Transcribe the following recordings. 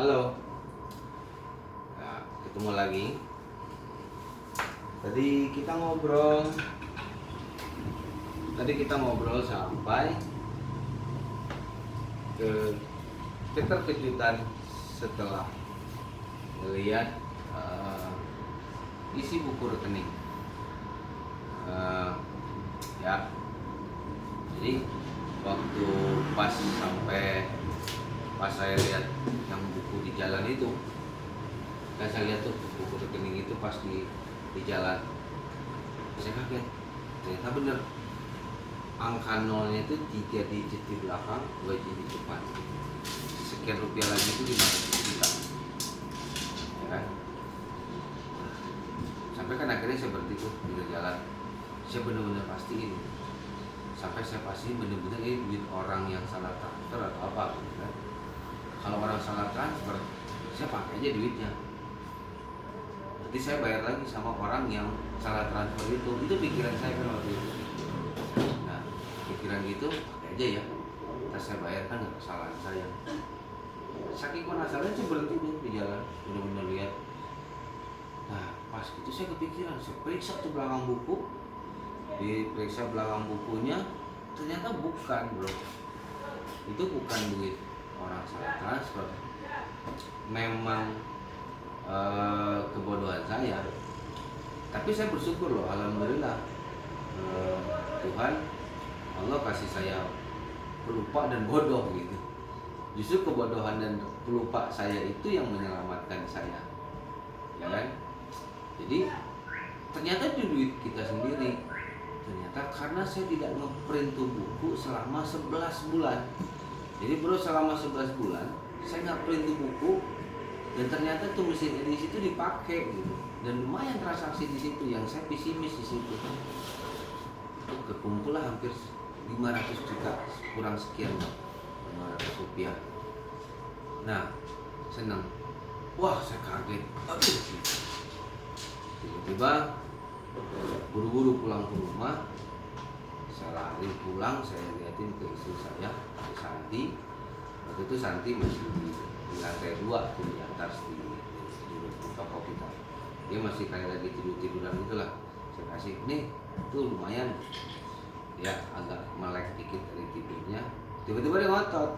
Halo, nah, ketemu lagi. Tadi kita ngobrol, sampai ke keterkejutan setelah melihat isi buku rekening. Ya, jadi waktu pas saya lihat yang buku di jalan itu, kan saya lihat tuh buku rekening itu pas di jalan, saya kaget, ternyata bener angka nolnya itu 3 digit di belakang, 2 digit di depan. Sekian rupiah lagi itu 500 juta, ya kan? Sampai kan akhirnya saya berhenti tuh di jalan, saya benar-benar pastiin, sampai saya pastiin benar-benar ini duit orang yang salah transfer atau apa gitu kan. Kalau orang salah transfer, saya pakai aja duitnya, nanti saya bayar lagi sama orang yang salah transfer itu pikiran saya kan waktu itu. Nah, pikiran gitu, pakai aja ya, terus saya bayar kan nggak kesalahan saya. Saking penasaran saya berhenti di jalan, benar-benar lihat. Nah, pas itu saya kepikiran, saya periksa tuh belakang buku, diperiksa belakang bukunya, ternyata bukan bro, itu bukan duit orang salah transfer, memang kebodohan saya. Tapi saya bersyukur loh, alhamdulillah, Tuhan Allah kasih saya pelupa dan bodoh gitu. Justru kebodohan dan pelupa saya itu yang menyelamatkan saya, ya kan? Jadi ternyata itu duit kita sendiri. Ternyata karena saya tidak ngeprint tuh buku selama 11 bulan. Jadi bro, selama 11 bulan saya nggak print tuh buku, dan ternyata tuh mesin edisi itu dipakai gitu. Dan lumayan transaksi di situ, yang saya pesimis di situ. Kekumpul lah hampir 500 juta kurang sekian, 500 rupiah. Nah, senang. Wah, saya kaget. Tiba-tiba buru-buru pulang ke rumah, saya lari pulang, saya liatin ke istri saya, ke Santi. Waktu itu Santi masih di lantai 2 tuh, di atas di toko kita. Dia masih kayak lagi tiduran gitulah. Saya kasih, nih tuh lumayan, ya agak melek dikit dari tidurnya. Tiba-tiba dia ngotot,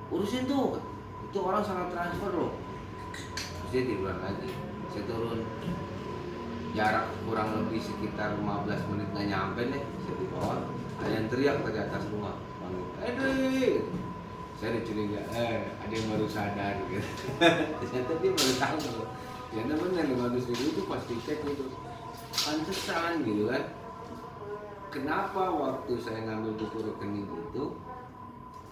urusin tuh, itu orang salah transfer loh. Terus dia tiduran lagi. Saya turun, jarak kurang lebih sekitar 15 menit nggak nyampe deh, saya di bawah, ada yang teriak dari atas rumah, panggil, saya dicuriga, ada yang baru sadar gitu. Ternyata dia baru tahu loh, ternyata benar 500 ribu itu pasti cek itu, pantesan gitu kan. Kenapa waktu saya ngambil buku rekening itu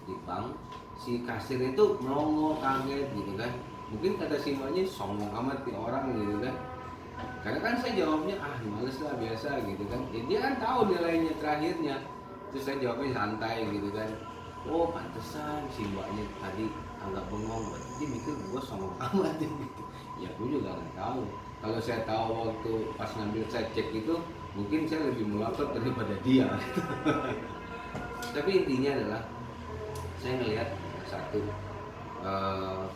di bank, si kasir itu melongo, kaget gitu kan. Mungkin kata si mbaknya, songong amat nih orang gitu kan. Karena kan saya jawabnya, males lah biasa gitu kan. Ya, dia kan tahu nilainya terakhirnya. Terus saya jawabnya santai gitu kan. Oh pantesan si mbaknya tadi agak bengong, berarti dia mikir gue songong amat gitu. Ya gue juga nggak tahu. Kalau saya tahu waktu pas ngambil saya cek itu, mungkin saya lebih melotot daripada dia. Tapi intinya adalah saya ngelihat satu,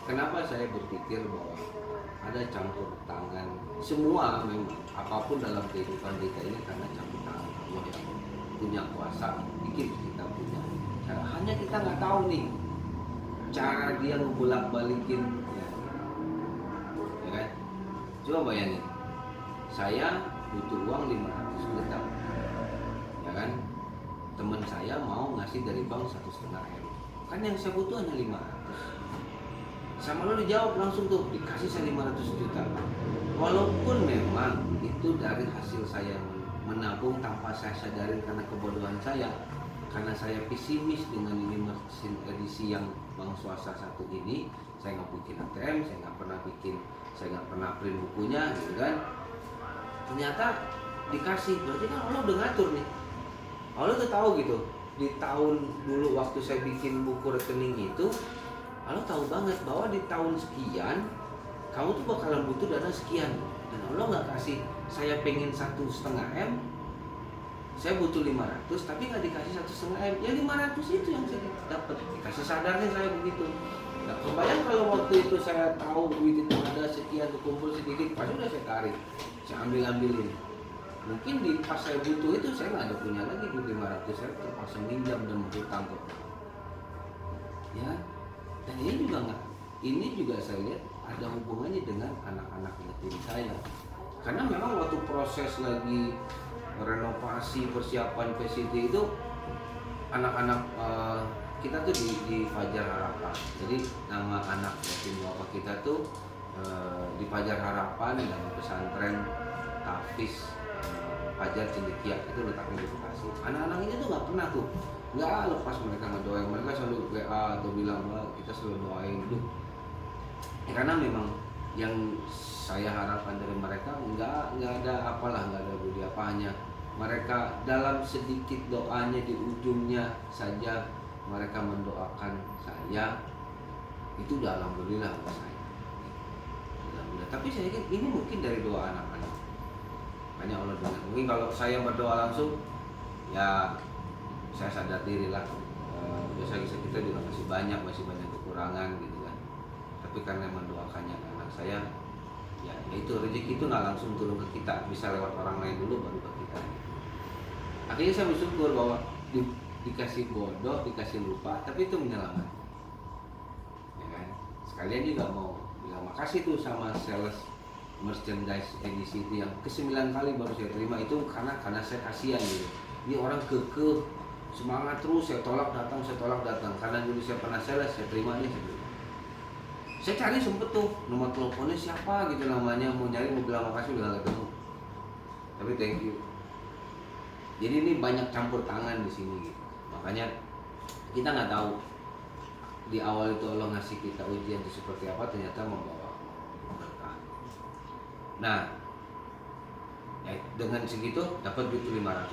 kenapa saya berpikir bahwa ada campur tangan semua, memang apapun dalam kehidupan kita ini karena campur tangan Allah yang punya kuasa bikin kita punya cara. Hanya kita nggak tahu nih cara dia ngebulak balikin ya kan. Coba bayangin, saya butuh uang 500 juta, ya kan, teman saya mau ngasih dari bank 1,5 M, kan yang saya butuh hanya 500. Sama lo dijawab langsung tuh, dikasih saya 500 juta. Walaupun memang itu dari hasil saya menabung tanpa saya sadari karena kebodohan saya, karena saya pesimis dengan ini mesin edisi yang bank swasta satu ini. Saya nggak bikin ATM, saya nggak pernah print bukunya gitu kan. Ternyata dikasih, berarti kan Allah udah ngatur nih. Allah udah tahu gitu. Di tahun dulu waktu saya bikin buku rekening itu, Allah tahu banget bahwa di tahun sekian kamu tuh bakalan butuh dana sekian, dan Allah nggak kasih saya pengen 1,5 M, saya butuh 500 tapi nggak dikasih 1,5 M, ya 500 itu yang saya dapat, dikasih sadarnya saya begitu. Nah, kebayang kalau waktu itu saya tahu duit itu ada sekian, kumpul sedikit, pasti udah saya tarik, saya ambilin. Mungkin di pas saya butuh itu saya nggak ada punya lagi duit 500, saya terpaksa minjam dan berhutang ke orang. Ya, dan ini juga saya lihat ada hubungannya dengan anak-anak yatim saya. Karena memang waktu proses lagi renovasi persiapan PCT itu anak-anak kita tuh di Fajar Harapan. Jadi nama anak yatim bapak kita tuh di Fajar Harapan dan pesantren Tafis Fajar Cendekia itu letaknya di Bekasi. Anak-anak ini tuh nggak pernah tuh nggak lepas mereka ngedoain, mereka selalu WA atau bilang kita selalu doain tuh. Karena memang yang saya harapkan dari mereka nggak ada apalah, nggak ada budi apanya. Mereka dalam sedikit doanya di ujungnya saja mereka mendoakan saya, itu udah alhamdulillah buat saya. Alhamdulillah. Tapi saya yakin ini mungkin dari doa anak-anak. Banyak Allah dengar. Mungkin kalau saya berdoa langsung, ya saya sadar diri lah. Biasa kita juga masih banyak kekurangan gitu kan. Tapi karena mendoakannya anak saya, ya itu rezeki itu nggak langsung turun ke kita, bisa lewat orang lain dulu baru ke kita. Akhirnya saya bersyukur bahwa dikasih bodoh, dikasih lupa, tapi itu menyelamatkan. Ya kan? Sekalian juga mau bilang makasih tuh sama sales merchandise edisi itu yang ke-9 kali baru saya terima, itu karena saya kasihan gitu. Ini orang kekeh, semangat terus, saya tolak datang. Karena dulu saya pernah sales, saya terima nih. Saya cari sempet tuh nomor teleponnya siapa gitu namanya, mau nyari mau bilang makasih udah nggak ketemu. Tapi thank you. Jadi ini banyak campur tangan di sini gitu. Makanya kita nggak tahu di awal itu Allah ngasih kita ujian itu seperti apa, ternyata membawa berkah. Nah, ya dengan segitu dapat duit 500.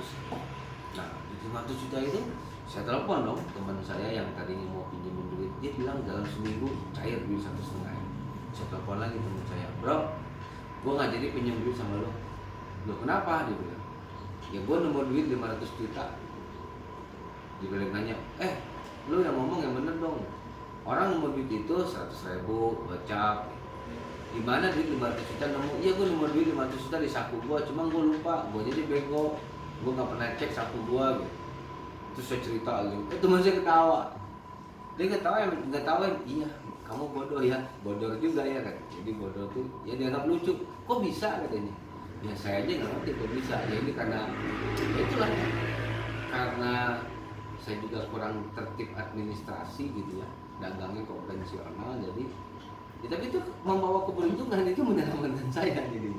Nah, 500 juta itu saya telepon dong teman saya yang tadinya mau pinjemin duit, dia bilang dalam seminggu cair duit 1,5. Saya telepon lagi teman saya, bro, gue nggak jadi pinjam duit sama lo. Lo kenapa? Dia bilang, ya gue nemu duit 500 juta. Dia bilang nanya, lo yang ngomong yang bener dong. Orang nemu duit itu 100.000 gocap. Gimana duit 500 juta nemu? Iya gue nemu duit 500 juta di saku gue, cuma gue lupa, gue jadi bego, gue nggak pernah cek saku gue gitu. Terus saya cerita lagi, teman saya ketawa. Dia ketawain, iya kamu bodoh ya, bodoh juga ya kan. Jadi bodoh tuh ya dianggap lucu, kok bisa katanya. Ya saya aja nggak ngerti kok bisa. Ya ini karena ya itulah ya. Karena saya juga kurang tertib administrasi gitu ya, dagangnya konvensional, jadi ya, tapi itu membawa keberuntungan, itu menyelamatkan saya jadi.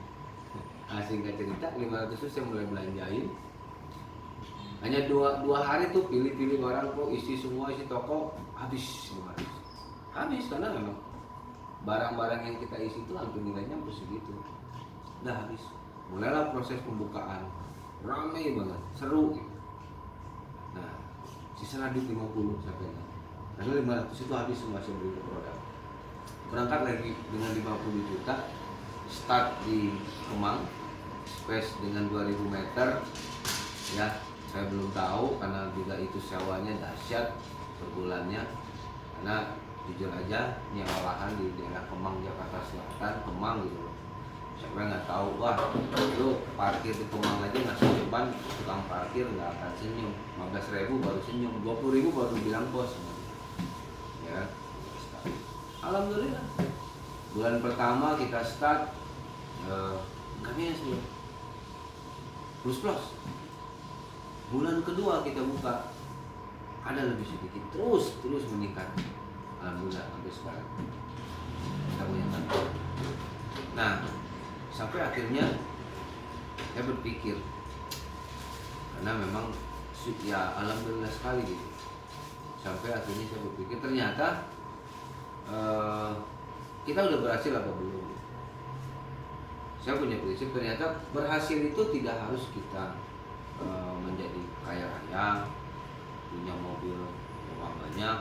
Nah, singkat cerita 500 itu saya mulai belanjain. Hanya dua hari tuh pilih-pilih barang kok isi semua, isi toko habis 500. Habis karena memang barang-barang yang kita isi itu hampir nilainya hampir segitu. Udah habis. Mulailah proses pembukaan. Ramai banget, seru gitu. Nah, sisa lagi 50 saya pegang. Karena 500 itu habis semua saya beli produk. Berangkat lagi dengan 50 juta, start di Kemang, space dengan 2000 meter. Ya, saya belum tahu karena juga itu sewanya dahsyat per bulannya. Karena jujur aja nyewa lahan di daerah Kemang, Jakarta Selatan, Kemang gitu loh. Siapa nggak tahu, wah lu parkir di Kemang aja ngasih beban, tukang parkir nggak akan senyum. 15.000 baru senyum, 20.000 baru bilang bos. Ya, alhamdulillah. Bulan pertama kita start, kami sih plus. Bulan kedua kita buka, ada lebih sedikit, terus meningkat. Alhamdulillah sampai sekarang kita punya kantor. Nah, sampai akhirnya saya berpikir, karena memang ya alhamdulillah sekali gitu. Sampai akhirnya saya berpikir ternyata kita udah berhasil apa belum? Saya punya prinsip ternyata berhasil itu tidak harus kita menjadi kaya raya, punya mobil rumah banyak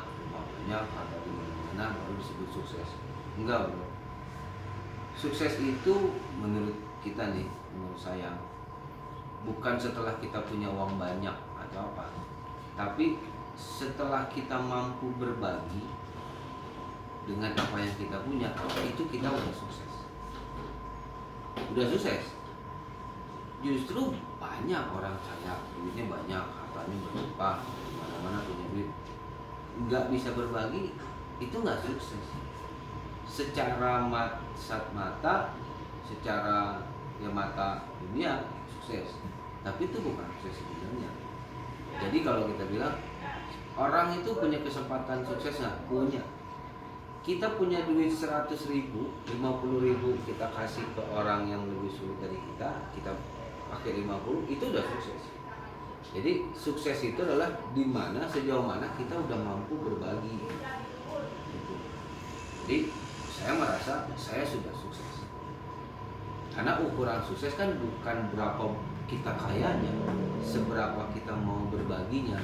atau di mana-mana baru disebut sukses. Enggak bro. Sukses itu menurut kita nih, menurut saya bukan setelah kita punya uang banyak atau apa, tapi setelah kita mampu berbagi dengan apa yang kita punya, itu kita udah sukses. Udah sukses. Justru banyak orang kaya, duitnya banyak, hartanya berlimpah, mana-mana punya duit, nggak bisa berbagi, itu nggak sukses. Secara mata, secara ya mata dunia sukses, tapi itu bukan sukses sebenarnya. Jadi kalau kita bilang orang itu punya kesempatan sukses nggak? Punya. Kita punya duit 100 ribu, 50 ribu kita kasih ke orang yang lebih sulit dari kita pakai 50, itu udah sukses. Jadi sukses itu adalah di mana, sejauh mana kita udah mampu berbagi. Gitu. Jadi saya merasa saya sudah sukses. Karena ukuran sukses kan bukan berapa kita kayanya, seberapa kita mau berbaginya.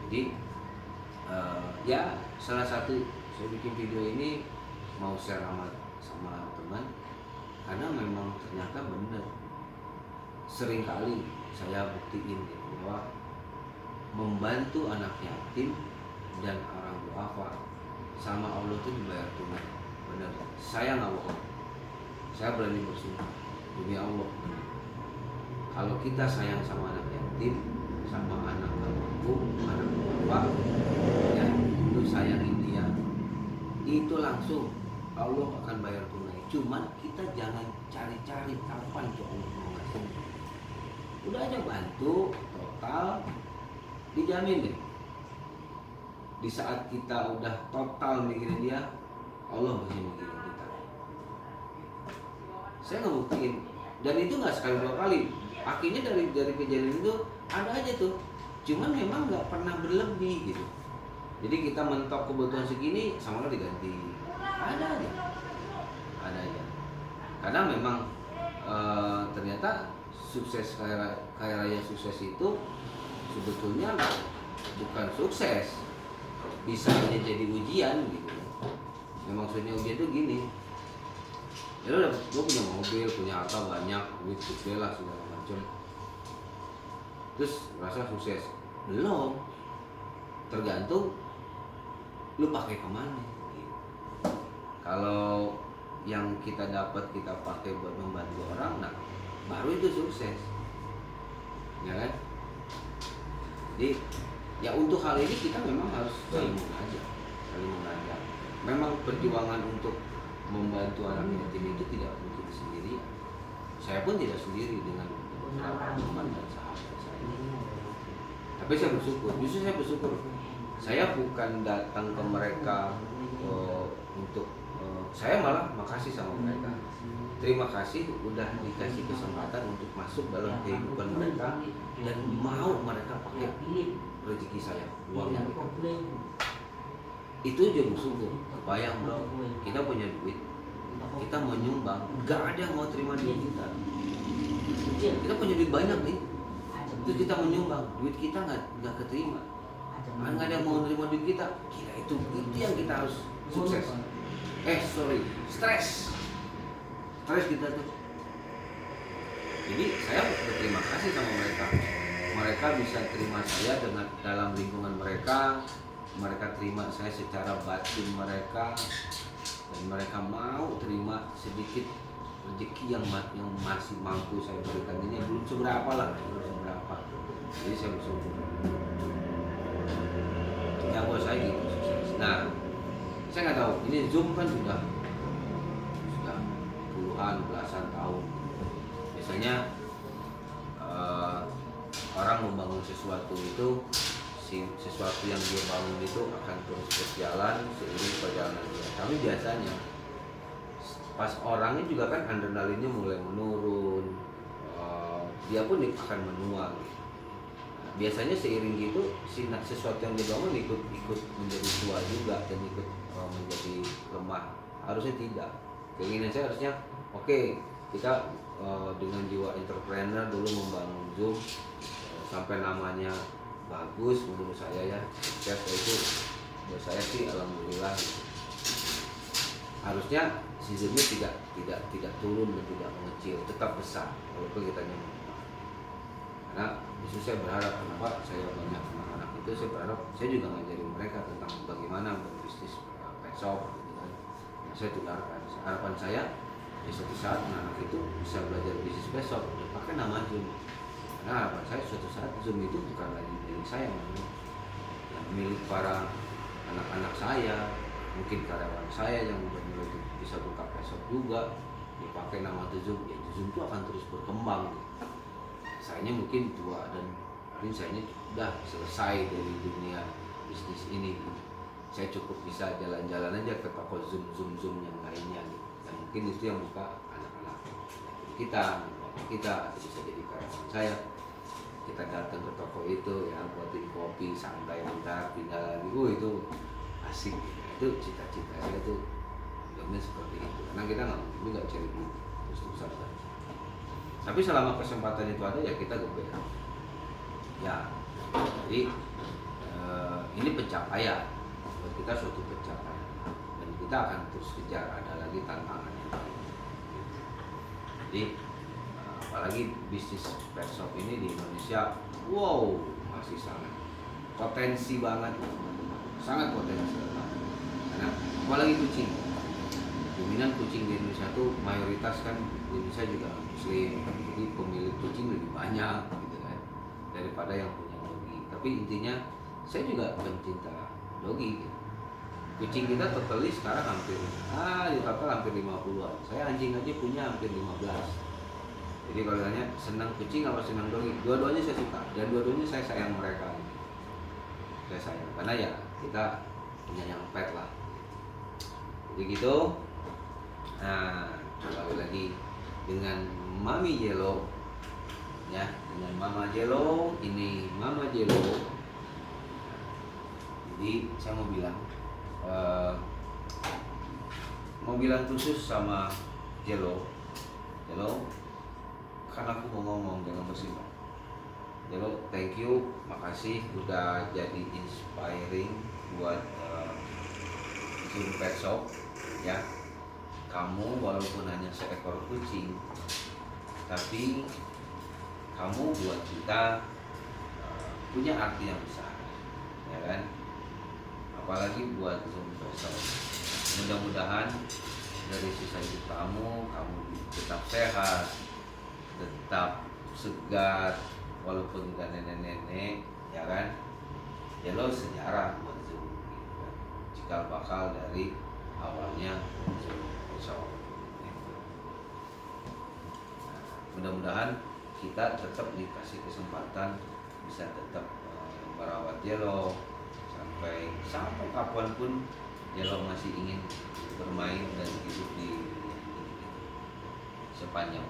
Jadi ya salah satu saya bikin video ini mau share sama teman, karena memang ternyata benar. Seringkali saya buktiin bahwa membantu anak yatim dan orang duafa sama Allah itu dibayar tunai. Benar, saya nggak bohong. Saya berani bersumpah demi Allah. Kalau kita sayang sama anak yatim, sama anak almarhum, anak bapak, ya itu sayangin dia, itu langsung Allah akan bayar tunai. Cuman kita jangan cari-cari kapan tuh Allah mau ngasih. Udah aja bantu total, dijamin deh. Di saat kita udah total mikirin dia, Allah masih mikirin kita. Saya ngebuktiin, dan itu nggak sekali dua kali. Akhirnya dari kejadian itu ada aja tuh, cuman memang nggak pernah berlebih gitu. Jadi kita mentok kebutuhan segini, sama lo diganti, ada aja. Karena memang ternyata sukses kaya raya sukses itu sebetulnya bukan sukses, bisa aja jadi ujian gitu. Memang maksudnya ujian itu gini, ya lo punya mobil, punya harta banyak, duit gede lah segala macam, terus merasa sukses. Belum, tergantung lu pakai kemana gitu. Kalau yang kita dapat kita pakai buat membantu orang, nah baru itu sukses, ya kan? Jadi ya untuk hal ini kita memang harus saling mengajak. Memang perjuangan untuk membantu anak yatim itu tidak mungkin sendiri. Saya pun tidak sendiri dengan beberapa teman dan sahabat saya. Tapi saya bersyukur, justru saya bersyukur. Saya bukan datang ke mereka untuk saya malah makasih sama mereka. Terima kasih udah dikasih kesempatan untuk masuk dalam kehidupan mereka dan mau mereka pakai rezeki saya, uangnya mereka. Itu aja bersyukur. Bayang bro, kita punya duit, kita mau nyumbang, gak ada yang mau terima duit kita. Kita punya duit banyak nih, terus kita mau nyumbang, duit kita nggak keterima, nggak ada yang mau terima duit kita. Gila, itu yang kita harus sukses. Stres kita tuh. Jadi saya berterima kasih sama mereka. Mereka bisa terima saya dengan dalam lingkungan mereka. Mereka terima saya secara batin mereka, dan mereka mau terima sedikit rezeki yang masih mampu saya berikan. Ini belum seberapa lah, jadi saya bersyukur. Ya buat saya gitu sukses. Nah, saya nggak tahu, ini Zoom kan sudah puluhan, belasan tahun. Biasanya orang membangun sesuatu itu, sesuatu yang dia bangun itu akan terus berjalan seiring perjalanan dia. Tapi biasanya pas orangnya juga kan adrenalinnya mulai menurun, dia pun akan menua. Biasanya seiring gitu sesuatu yang dibangun ikut menjadi tua juga dan ikut menjadi lemah. Harusnya tidak. Keinginan saya harusnya oke, kita dengan jiwa entrepreneur dulu membangun Zoom sampai namanya bagus menurut saya ya, sukses itu buat saya sih alhamdulillah gitu. Harusnya seasonnya tidak turun dan tidak mengecil, tetap besar walaupun kita nyaman. Karena justru saya berharap, kenapa saya banyak anak-anak itu, saya berharap saya juga ngajarin mereka tentang bagaimana berbisnis shop gitu kan. Yang saya tularkan. Harapan saya ya suatu saat anak itu bisa belajar bisnis pet shop ya pakai nama Zoom. Karena harapan saya suatu saat Zoom itu bukan lagi milik saya, yang milik para anak-anak saya, mungkin karyawan saya yang udah mulai bisa buka pet shop juga dipakai nama Zoom. Ya Zoom itu akan terus berkembang. Sayanya mungkin tua dan mungkin sayanya udah selesai dari dunia bisnis ini. Saya cukup bisa jalan-jalan aja ke toko Zoom yang lainnya gitu. Dan mungkin itu yang buka anak-anak kita, bapak kita, atau bisa jadi karyawan saya. Kita datang ke toko itu ya buatin kopi santai bentar pindah lagi. Itu asik. Itu cita-cita saya tuh hidupnya seperti itu. Karena kita nggak mungkin juga cari duit terus-terusan. Tapi selama kesempatan itu ada ya kita geber. Ya, jadi ini pencapaian buat kita, suatu pencapaian dan kita akan terus kejar. Ada lagi tantangannya. Jadi apalagi bisnis pet shop ini di Indonesia, wow, masih sangat potensi banget, sangat potensial banget. Karena apalagi kucing, dominan kucing di Indonesia tuh mayoritas kan di Indonesia juga Muslim, jadi pemilik kucing lebih banyak gitu kan daripada yang punya dogi. Tapi intinya saya juga pencinta dogi gitu. Kucing kita totally sekarang hampir di total hampir 50-an. Saya anjing aja punya hampir 15. Jadi kalau tanya senang kucing apa senang dogi, dua-duanya saya suka dan dua-duanya saya sayang mereka. Saya sayang karena ya kita penyayang pet lah. Jadi gitu. Nah, kembali lagi dengan Mami Jello ya, dengan Mama Jello. Ini Mama Jello. Jadi saya mau bilang khusus sama Jello, kan aku mau ngomong jangan bersifat. Jello, thank you, makasih udah jadi inspiring buat Zoom Pet Shop ya. Kamu walaupun hanya seekor kucing, tapi kamu buat kita punya arti yang besar, ya kan? Apalagi buat Zoom Pet Shop. Mudah-mudahan dari sisa hidup kamu tetap sehat, tetap segar, walaupun bukan nenek-nenek, ya kan? Jello sejarah buat Zoom, gitu kan? Cikal bakal dari awalnya Zoom Pet Shop. Mudah-mudahan kita tetap dikasih kesempatan bisa tetap merawat Jello sampai kapanpun Jello masih ingin bermain dan hidup di sepanjang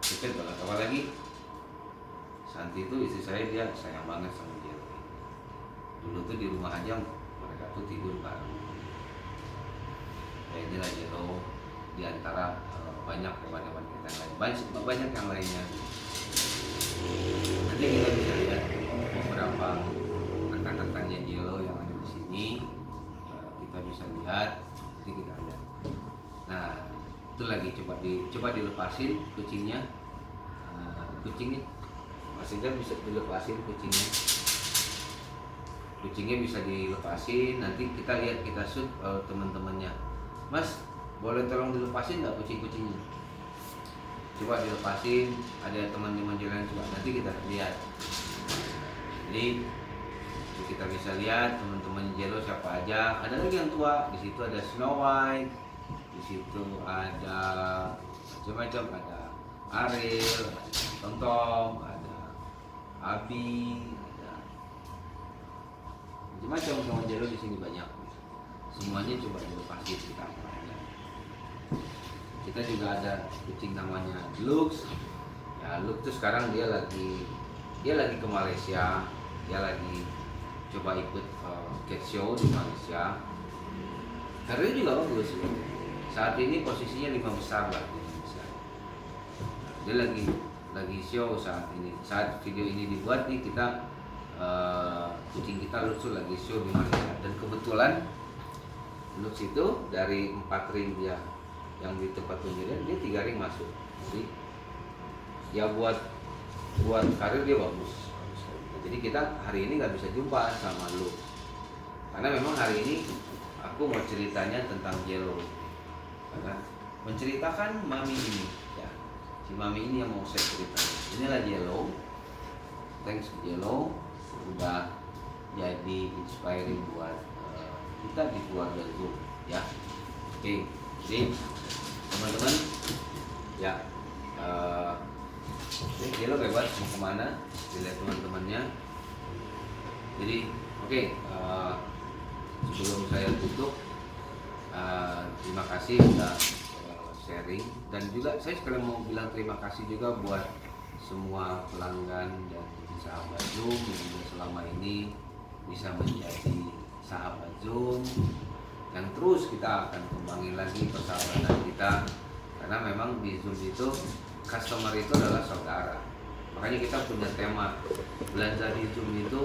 pikir banget. Apalagi Santi itu istri saya, dia sayang banget sama Jello. Dulu tuh di rumah aja mereka tuh tidur bareng. Ya inilah Jello di antara banyak hewan-hewan kita yang lain, banyak yang lainnya. Nanti kita bisa lihat beberapa rekan-rekannya Jello yang ada di sini, kita bisa lihat, nanti kita lihat. Nah, itu lagi coba dilepasin kucingnya, maksudnya bisa dilepasin kucingnya bisa dilepasin. Nanti kita lihat, kita shoot teman-temannya, Mas boleh tolong dilepasin nggak kucing-kucingnya? Coba dilepasin, ada teman-teman jalan coba, nanti kita lihat. Jadi kita bisa lihat teman-teman Jello siapa aja. Ada lagi yang tua, di situ ada Snow White, di situ ada macam-macam, ada Ariel, ada Tom, ada Abi, ada macam-macam teman Jello di sini banyak. Semuanya coba dilepasin kita. Kita juga ada kucing namanya Lux. Ya, Lux tuh sekarang dia lagi ke Malaysia. Dia lagi coba ikut cat show di Malaysia. Karirnya juga bagus. Saat ini posisinya 5 besar lah di Indonesia. Dia lagi show saat ini. Saat video ini dibuat nih, kita kucing kita Lux tuh lagi show di Malaysia. Dan kebetulan Lux itu dari 4 ring dia yang di tempat penjurian, dia 3 ring masuk. Jadi ya buat karir dia bagus. Jadi kita hari ini nggak bisa jumpa sama lu Karena memang hari ini aku mau ceritanya tentang Jello, karena menceritakan mami ini ya, si mami ini yang mau saya ceritakan. Inilah Jello. Thanks Jello udah jadi inspiring buat kita di keluarga Zoom ya. Oke, jadi teman-teman ya, Jello bebas mau kemana dilihat teman-temannya. Jadi oke, sebelum saya tutup, terima kasih sudah sharing, dan juga saya sekalian mau bilang terima kasih juga buat semua pelanggan dan sahabat Zoom yang juga selama ini bisa menjadi sahabat Zoom, yang terus kita akan kembangin lagi persahabatan kita, karena memang di Zoom itu customer itu adalah saudara. Makanya kita punya tema belanja di Zoom itu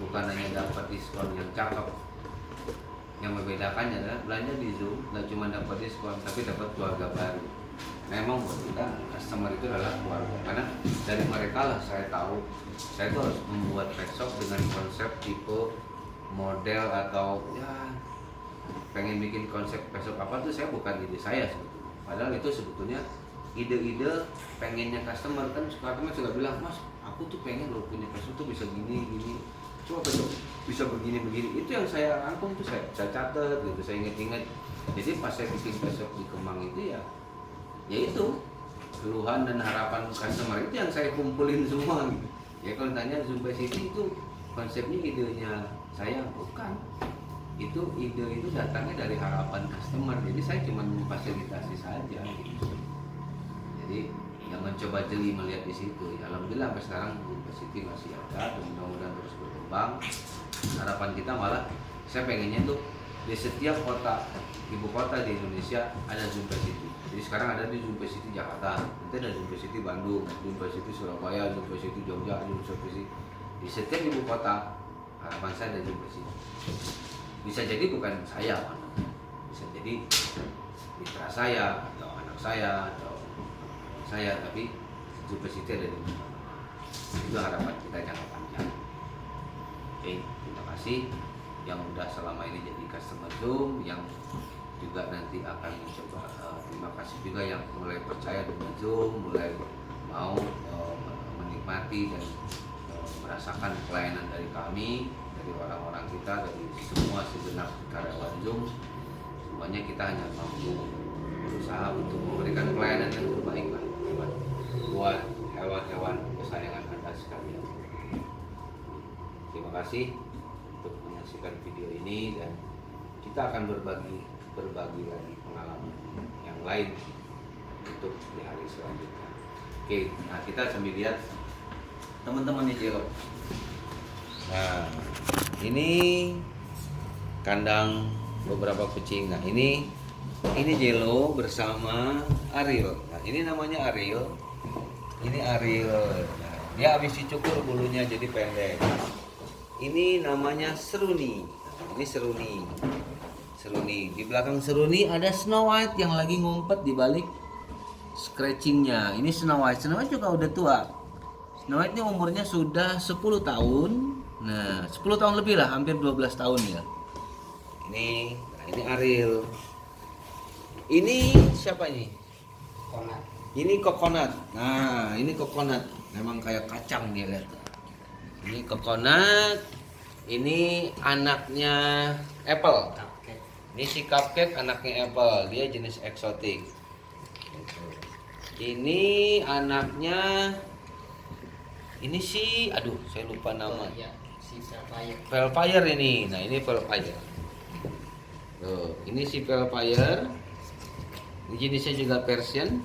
bukan hanya dapat diskon yang cakep, yang membedakannya adalah belanja di Zoom nggak cuma dapat diskon tapi dapat keluarga baru. Memang buat kita customer itu adalah keluarga, karena dari mereka lah saya tahu saya tuh harus membuat pet dengan konsep tipe model atau ya pengen bikin konsep pet apa tuh saya bukan ide saya sebetulnya. Padahal itu sebetulnya ide-ide pengennya customer. Kan customer juga bilang, mas aku tuh pengen lo punya pet tuh bisa gini coba besok bisa begini itu yang saya rangkum tuh saya catat gitu, saya inget-inget. Jadi pas saya bikin pet di Kemang itu ya itu keluhan dan harapan customer itu yang saya kumpulin semua gitu. Ya kalau tanya Zumba City itu konsepnya idenya saya bukan, itu ide itu datangnya dari harapan customer, jadi saya cuma memfasilitasi saja gitu. Jadi yang mencoba jeli melihat di situ, ya alhamdulillah sampai sekarang Zumba City masih ada dan mudah-mudahan terus berkembang. Harapan kita malah saya pengennya tuh di setiap kota ibu kota di Indonesia ada Zumba City. Jadi sekarang ada di Zumba City Jakarta, nanti ada Zumba City Bandung, Zumba City Surabaya, Zumba City Jogja, Zumba City di setiap ibu kota. Harapan saya ada Zumba City. Bisa jadi bukan saya, bisa jadi mitra saya atau anak saya atau saya, tapi Zumba City ada di mana. Itu harapan kita jangka panjang. Oke, terima kasih yang udah selama ini jadi customer Zoom, yang juga nanti akan mencoba. Terima kasih juga yang mulai percaya dengan Zoom, mulai mau menikmati dan merasakan pelayanan dari kami, dari orang-orang kita, dari semua segenap karyawan Zoom. Semuanya kita hanya mampu berusaha untuk memberikan pelayanan yang terbaik lah buat hewan-hewan kesayangan Anda sekalian. Terima kasih untuk menyaksikan video ini, dan kita akan berbagi lagi pengalaman yang lain untuk di hari selanjutnya. Oke, nah kita sambil lihat teman-teman di Jello. Nah, ini kandang beberapa kucing. Nah, ini Jello bersama Ariel. Nah, ini namanya Ariel. Ini Ariel. Nah, dia habis dicukur bulunya jadi pendek. Ini namanya Seruni. Nah, ini Seruni. Di belakang Seruni ada Snow White yang lagi ngumpet di balik scratchingnya. Ini Snow White juga udah tua. Snow White ini umurnya sudah 10 tahun. Nah, 10 tahun lebih lah, hampir 12 tahun ya. Ini Ariel. Ini siapa ini? Coconut. Ini Coconut. Nah, ini Coconut. Memang kayak kacang dia lihat. Ini Coconut. Ini anaknya Apple. Cupcake. Ini si Cupcake anaknya Apple. Dia jenis eksotik. Ini anaknya. Ini si, aduh, saya lupa nama. Ya, si Velfire. Velfire ini. Nah, ini Velfire. Tuh, ini si Velfire. Ini jenisnya juga Persian.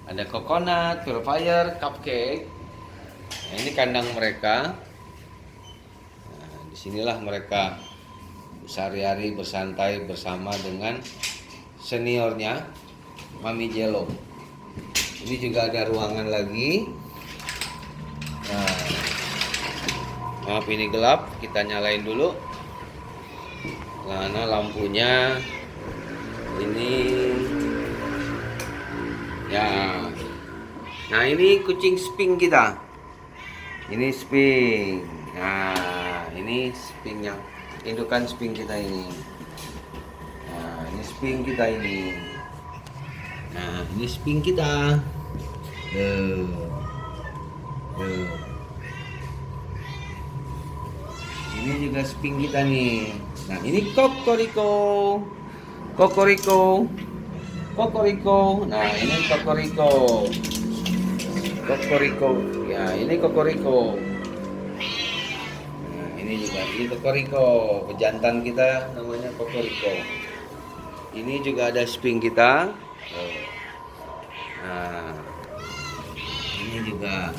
Ada Coconut, Velfire, Cupcake. Nah, ini kandang mereka. Nah, disinilah mereka sehari-hari bersantai bersama dengan seniornya, Mami Jello. Ini juga ada ruangan lagi. Nah, maaf ini gelap, kita nyalain dulu. Nah, lampunya ini ya. Nah, ini kucing Sphinx kita. Ini Sphinx. Nah, ini sping yang indukan sping kita ini. Nah, ini sping kita ini. Nah, ini sping kita. Ini juga sping kita nih. Nah, ini kokoriko. Kokoriko. Kokoriko. Nah, ini kokoriko. Kokoriko. Ya, ini kokoriko. Nah, ini juga ini kokoriko. Pejantan kita namanya kokoriko. Ini juga ada sping kita. Nah, ini juga.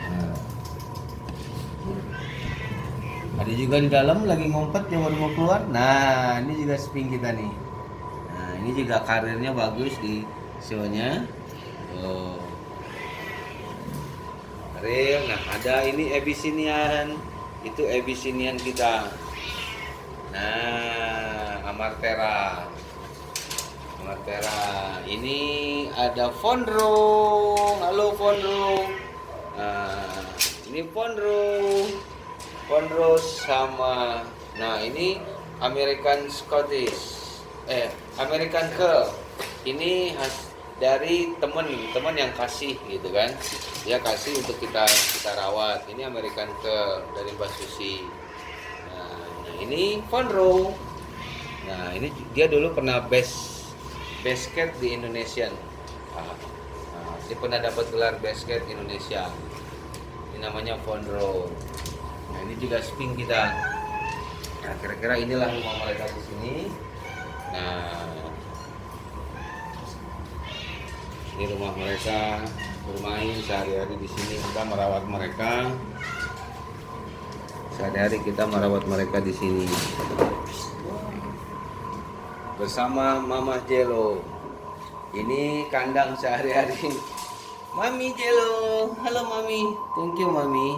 Nah, ada juga di dalam lagi ngumpet yang baru mau keluar. Nah, ini juga sping kita nih. Nah, ini juga karirnya bagus di show-nya. Oh. Karir. Nah, ada ini Abyssinian. Itu Abyssinian kita. Nah, Amartera. Ini ada Fondro. Halo Fondro. Nah, ini Fondro sama. Nah, ini American Curl. Ini dari teman yang kasih gitu kan. Dia kasih untuk kita rawat. Ini American Curl dari Mbak Susi. Nah, ini Fondro. Nah, ini dia dulu pernah basket di Indonesia. Nah, dia pernah dapat gelar basket Indonesia. Ini namanya Fondro. Nah, ini juga sping kita. Nah, kira-kira inilah rumah mereka di sini. Nah, ini rumah mereka bermain sehari-hari di sini. Kita merawat mereka. Sehari-hari kita merawat mereka di sini. Bersama Mama Jelo. Ini kandang sehari-hari Mami Jelo. Halo Mami. Thank you Mami.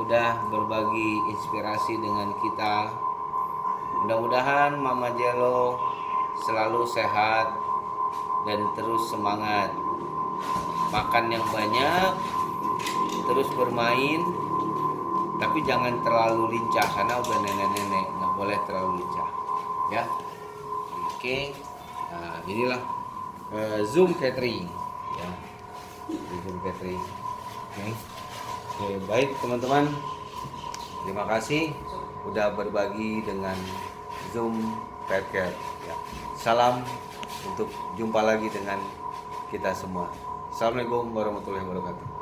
Udah berbagi inspirasi dengan kita. Mudah-mudahan Mama Jelo selalu sehat dan terus semangat. Makan yang banyak, terus bermain, tapi jangan terlalu lincah karena udah nenek-nenek, nggak boleh terlalu lincah, ya. Oke, nah inilah Zoom Catering, ya. Zoom Catering. Oke, baik teman-teman. Terima kasih udah berbagi dengan Zoom Pet Care. Ya. Salam untuk jumpa lagi dengan kita semua. Assalamualaikum warahmatullahi wabarakatuh.